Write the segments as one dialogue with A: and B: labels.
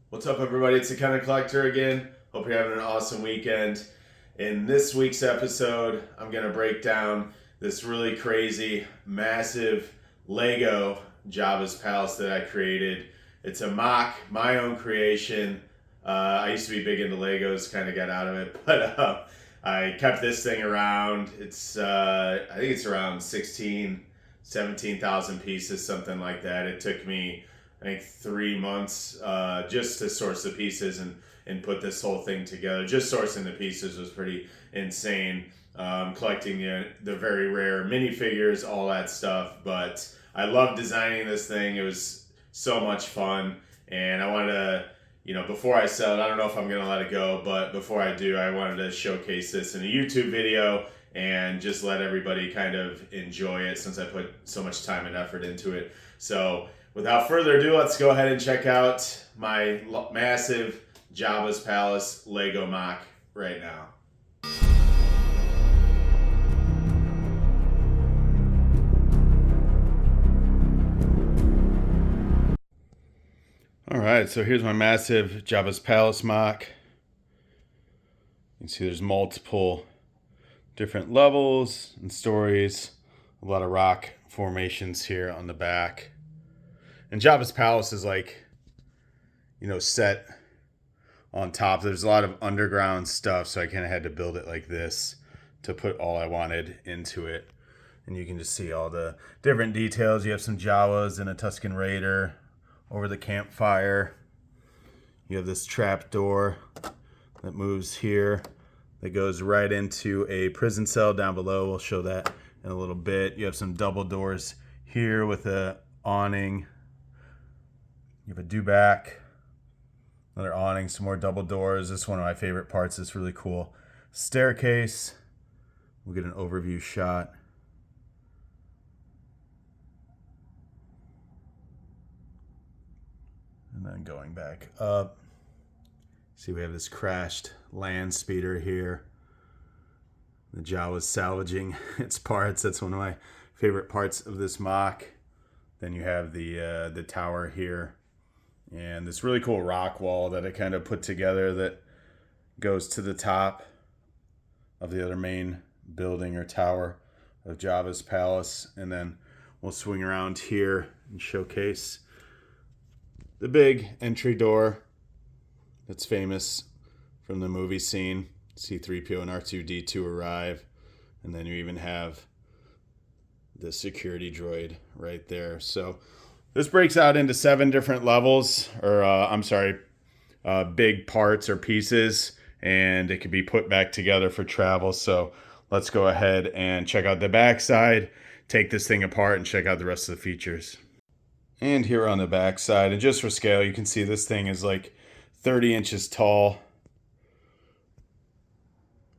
A: What's up, everybody? It's the Kind of Collector again. Hope you're having an awesome weekend. In this week's episode, I'm going to break down this really crazy, massive Lego Jabba's Palace that I created. It's a MOC, my own creation. I used to be big into Legos, kind of got out of it, but I kept this thing around. I think it's around 17,000 pieces, something like that. It took me, I think, 3 months just to source the pieces and put this whole thing together. Just sourcing the pieces was pretty insane. Collecting the very rare minifigures, all that stuff. But I love designing this thing. It was so much fun. And I wanted to, before I sell it, I don't know if I'm going to let it go, but before I do, I wanted to showcase this in a YouTube video and just let everybody kind of enjoy it since I put so much time and effort into it. So without further ado, let's go ahead and check out my massive Jabba's Palace Lego MOC right now. All right, so here's my massive Jabba's Palace MOC. You can see there's multiple different levels and stories. A lot of rock formations here on the back. And Jabba's Palace is set on top. There's a lot of underground stuff, so I kind of had to build it like this to put all I wanted into it. And you can just see all the different details. You have some Jawas and a Tusken Raider over the campfire. You have this trap door that moves here that goes right into a prison cell down below. We'll show that in a little bit. You have some double doors here with a awning. You have a dewback, another awning, some more double doors. This is one of my favorite parts. This really cool staircase. We'll get an overview shot. And then going back up, see we have this crashed land speeder here. The Jawa's salvaging its parts. That's one of my favorite parts of this MOC. Then you have the tower here, and this really cool rock wall that I kind of put together that goes to the top of the other main building or tower of Jabba's Palace. And then we'll swing around here and showcase the big entry door that's famous from the movie scene. C-3PO and R2-D2 arrive, and then you even have the security droid right there. So this breaks out into 7 different levels, or big parts or pieces, and it can be put back together for travel. So let's go ahead and check out the backside, take this thing apart, and check out the rest of the features. And here on the back side, and just for scale, you can see this thing is like 30 inches tall.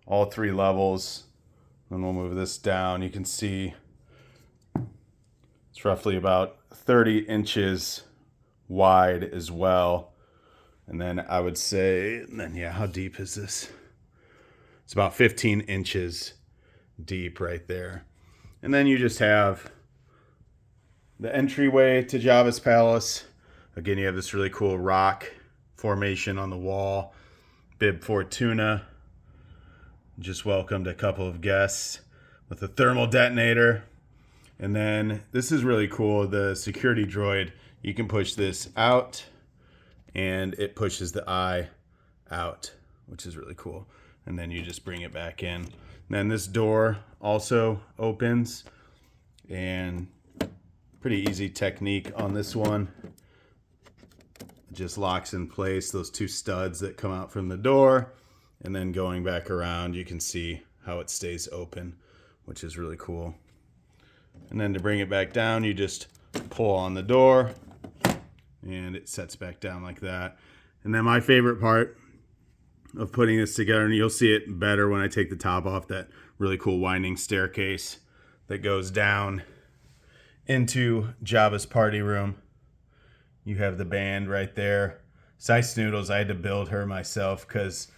A: All 3 levels. And we'll move this down. You can see it's roughly about 30 inches wide as well. And then I would say, how deep is this? It's about 15 inches deep right there. And then you just have the entryway to Jabba's Palace. Again, you have this really cool rock formation on the wall. Bib Fortuna just welcomed a couple of guests with a thermal detonator. And then this is really cool. The security droid, you can push this out and it pushes the eye out, which is really cool. And then you just bring it back in. And then this door also opens, and pretty easy technique on this one. It just locks in place those 2 studs that come out from the door, and then going back around you can see how it stays open, which is really cool. And then to bring it back down, you just pull on the door and it sets back down like that. And then my favorite part of putting this together, and you'll see it better when I take the top off, that really cool winding staircase that goes down into Jabba's party room. You have the band right there. Sice Noodles, I had to build her myself because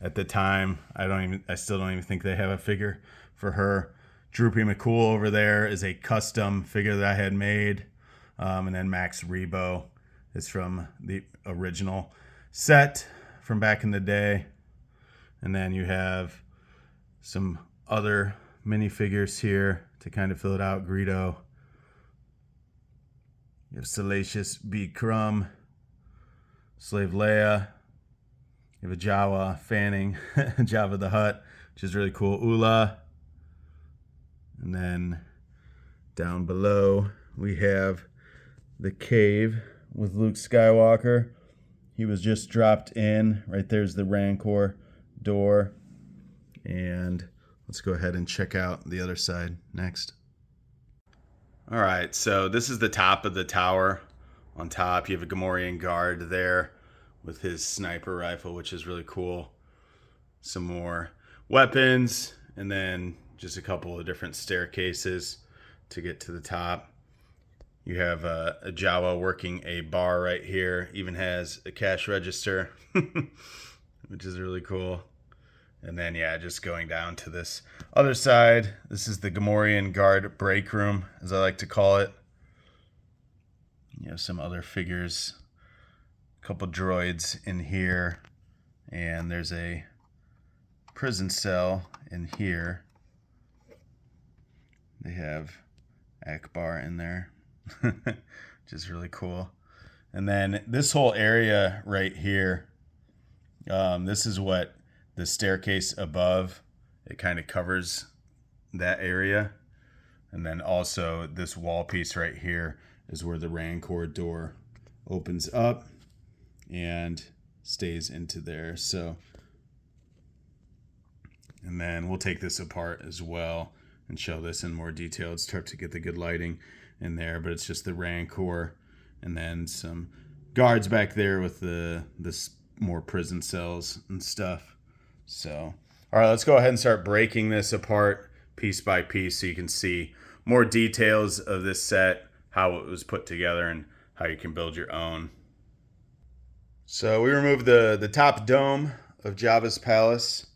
A: at the time I still don't even think they have a figure for her. Droopy McCool over there is a custom figure that I had made. And then Max Rebo is from the original set from back in the day. And then you have some other minifigures here to kind of fill it out. Greedo. You have Salacious B. Crumb, Slave Leia. You have a Jawa Fanning, Jabba the Hutt, which is really cool. Ula. And then down below we have the cave with Luke Skywalker. He was just dropped in. Right there's the Rancor door. And let's go ahead and check out the other side next. All right, so this is the top of the tower. On top, you have a Gamorrean guard there with his sniper rifle, which is really cool. Some more weapons, and then just a couple of different staircases to get to the top. You have a Jawa working a bar right here. Even has a cash register, which is really cool. And then, yeah, just going down to this other side. This is the Gamorrean guard break room, as I like to call it. You have some other figures, a couple droids in here, and there's a prison cell in here. They have Akbar in there, which is really cool. And then this whole area right here, this is what the staircase above, it kind of covers that area. And then also this wall piece right here is where the Rancor door opens up and stays into there. So, and then we'll take this apart as well and show this in more detail. It's tough to get the good lighting in there, but it's just the Rancor and then some guards back there with the more prison cells and stuff. So, all right, let's go ahead and start breaking this apart piece by piece so you can see more details of this set, how it was put together, and how you can build your own. So we removed the top dome of Jabba's palace,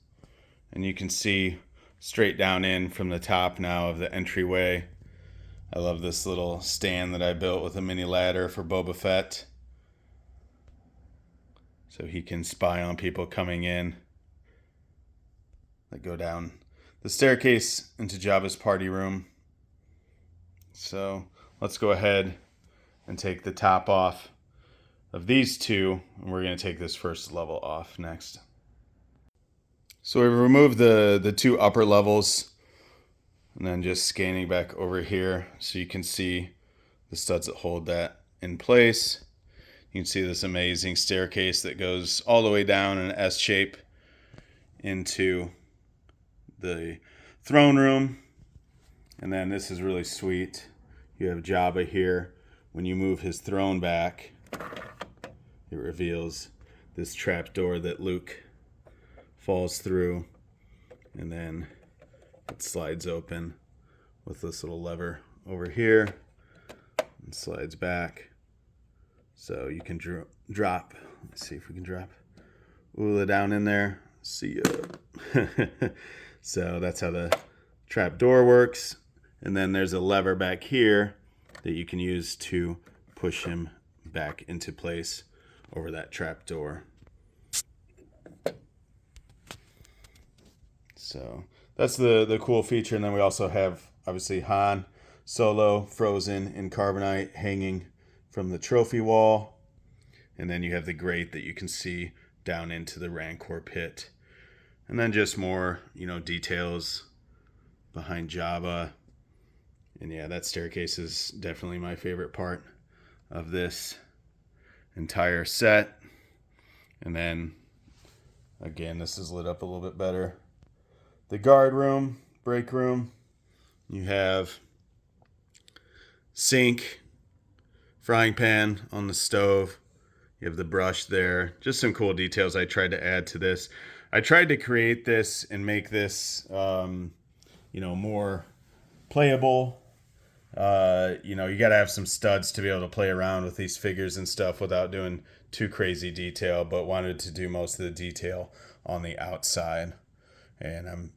A: and you can see straight down in from the top now of the entryway. I love this little stand that I built with a mini ladder for Boba Fett, so he can spy on people coming in. That go down the staircase into Jabba's party room. So let's go ahead and take the top off of these two, and we're going to take this first level off next. So we've removed the two upper levels, and then just scanning back over here so you can see the studs that hold that in place. You can see this amazing staircase that goes all the way down in an S shape into the throne room. And then this is really sweet. You have Jabba here. When you move his throne back, it reveals this trap door that Luke falls through, and then it slides open with this little lever over here and slides back. So you can drop. Let's see if we can drop Ula down in there. See ya. So that's how the trap door works. And then there's a lever back here that you can use to push him back into place over that trap door. So that's the cool feature. And then we also have, obviously, Han Solo frozen in carbonite hanging from the trophy wall. And then you have the grate that you can see down into the Rancor Pit. And then just more, details behind Jabba. And yeah, that staircase is definitely my favorite part of this entire set. And then, again, this is lit up a little bit better. The guard room, break room. You have sink, frying pan on the stove. You have the brush there. Just some cool details I tried to add to this. I tried to create this and make this, more playable. You got to have some studs to be able to play around with these figures and stuff without doing too crazy detail, but wanted to do most of the detail on the outside. And I'm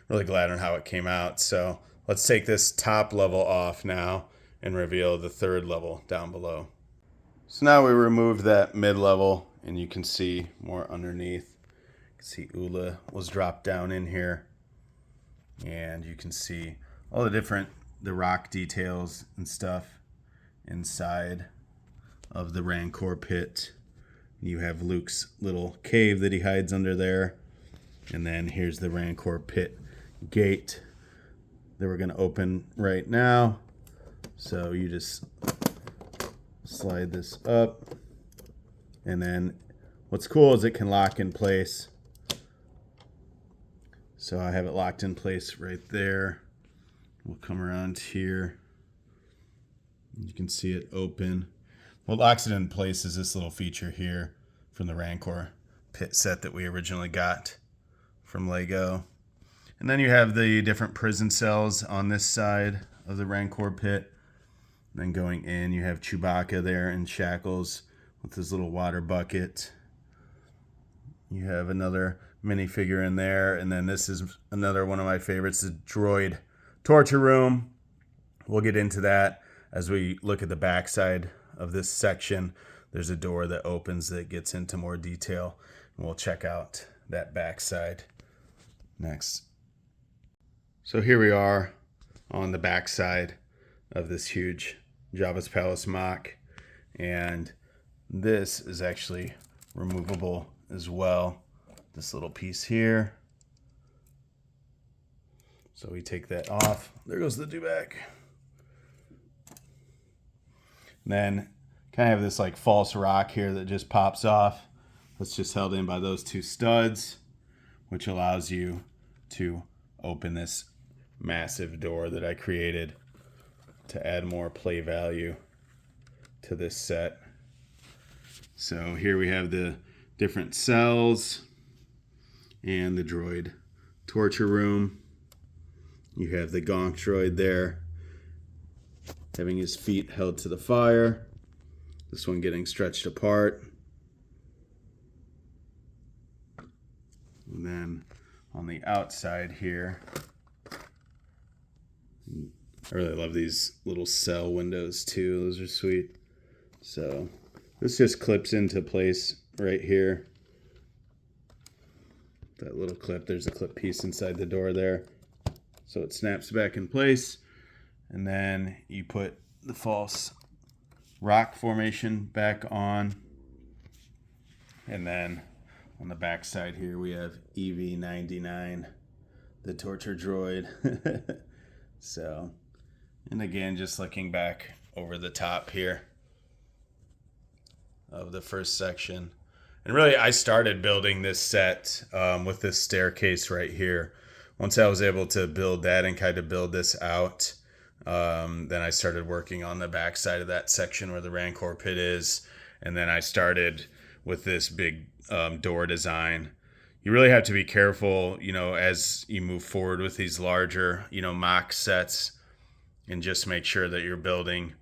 A: really glad on how it came out. So let's take this top level off now and reveal the third level down below. So now we removed that mid-level and you can see more underneath. You can see Ula was dropped down in here, and you can see all the rock details and stuff inside of the Rancor Pit. You have Luke's little cave that he hides under there, and then here's the Rancor Pit gate that we're going to open right now. So you just slide this up, and then what's cool is it can lock in place. So I have it locked in place right there. We'll come around here. You can see it open. What locks it in place is this little feature here from the Rancor Pit set that we originally got from Lego. And then you have the different prison cells on this side of the Rancor Pit. Then going in, you have Chewbacca there in shackles with his little water bucket. You have another minifigure in there. And then this is another one of my favorites, the droid torture room. We'll get into that as we look at the backside of this section. There's a door that opens that gets into more detail, and we'll check out that backside next. So here we are on the backside of this huge Jabba's Palace MOC, and this is actually removable as well. This little piece here. So we take that off. There goes the dewback. Then kind of have this like false rock here that just pops off. That's just held in by those two studs, which allows you to open this massive door that I created to add more play value to this set. So here we have the different cells and the droid torture room. You have the Gonk droid there, having his feet held to the fire. This one getting stretched apart. And then on the outside here, I really love these little cell windows too. Those are sweet. So this just clips into place right here. That little clip, there's a clip piece inside the door there. So it snaps back in place. And then you put the false rock formation back on. And then on the back side here, we have EV99, the torture droid. So, and again, just looking back over the top here of the first section. And really, I started building this set with this staircase right here. Once I was able to build that and kind of build this out, then I started working on the back side of that section where the Rancor Pit is. And then I started with this big door design. You really have to be careful, as you move forward with these larger, MOC sets, and just make sure that you're building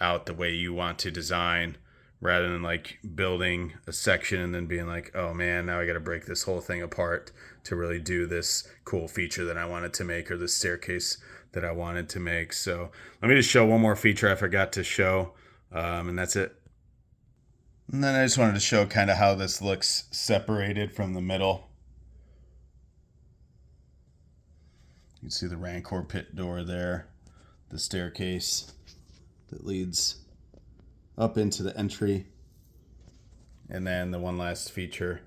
A: out the way you want to design, rather than like building a section and then being like, oh man, now I got to break this whole thing apart to really do this cool feature that I wanted to make, or this staircase that I wanted to make. So let me just show one more feature I forgot to show, and that's it. And then I just wanted to show kind of how this looks separated from the middle. You can see the Rancor Pit door there, the staircase that leads up into the entry. And then the one last feature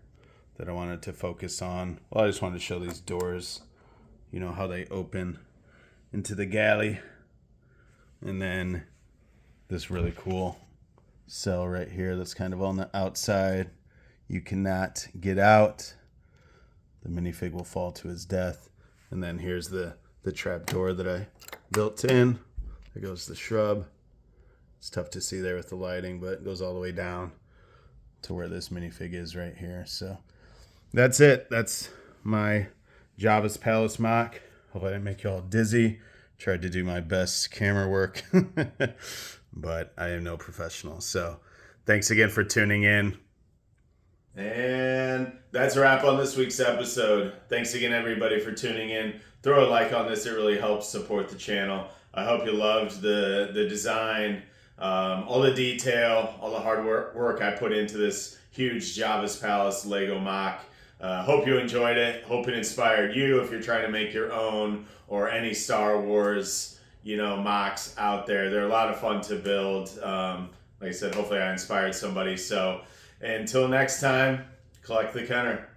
A: that I wanted to focus on, well, I just wanted to show these doors, how they open into the galley. And then this really cool cell right here that's kind of on the outside. You cannot get out. The minifig will fall to his death. And then here's the trap door that I built in. There goes the shrub. It's tough to see there with the lighting, but it goes all the way down to where this minifig is right here. So that's it. That's my Jabba's Palace MOC. Hope I didn't make you all dizzy. Tried to do my best camera work, but I am no professional. So thanks again for tuning in. And that's a wrap on this week's episode. Thanks again, everybody, for tuning in. Throw a like on this. It really helps support the channel. I hope you loved the design All the detail, all the hard work I put into this huge Jabba's Palace Lego MOC. Hope you enjoyed it. Hope it inspired you if you're trying to make your own, or any Star Wars, MOCs out there. They're a lot of fun to build. Like I said, hopefully I inspired somebody. So until next time, collect the Kenner.